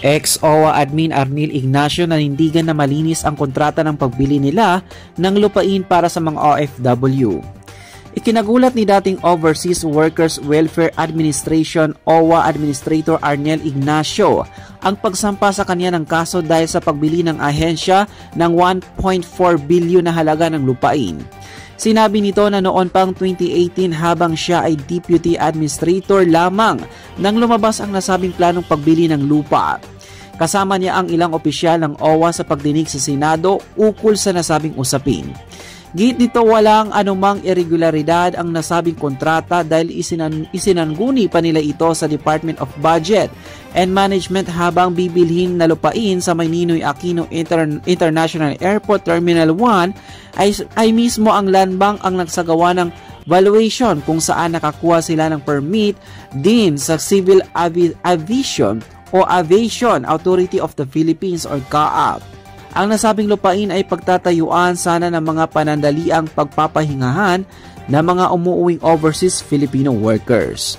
Ex-OWA Admin Arnel Ignacio nanindigan na malinis ang kontrata ng pagbili nila ng lupain para sa mga OFW. Ikinagulat ni dating Overseas Workers Welfare Administration OWA Administrator Arnel Ignacio ang pagsampa sa kanya ng kaso dahil sa pagbili ng ahensya ng 1.4 bilyon na halaga ng lupain. Sinabi nito na noon pang 2018 habang siya ay Deputy Administrator lamang nang lumabas ang nasabing planong pagbili ng lupa. Kasama niya ang ilang opisyal ng OWA sa pagdinig sa Senado ukol sa nasabing usapin. Git nito walang anumang irregularidad ang nasabing kontrata dahil isinangguni pa nila ito sa Department of Budget and Management habang bibilhin na lupain sa Ninoy Aquino International Airport Terminal 1 ay mismo ang Land Bank ang nagsagawa ng valuation kung saan nakakuha sila ng permit din sa Civil Aviation o Aviation Authority of the Philippines or CAAP. Ang nasabing lupain ay pagtatayuan sana ng mga panandaliang pagpapahingahan ng mga umuuwing overseas Filipino workers.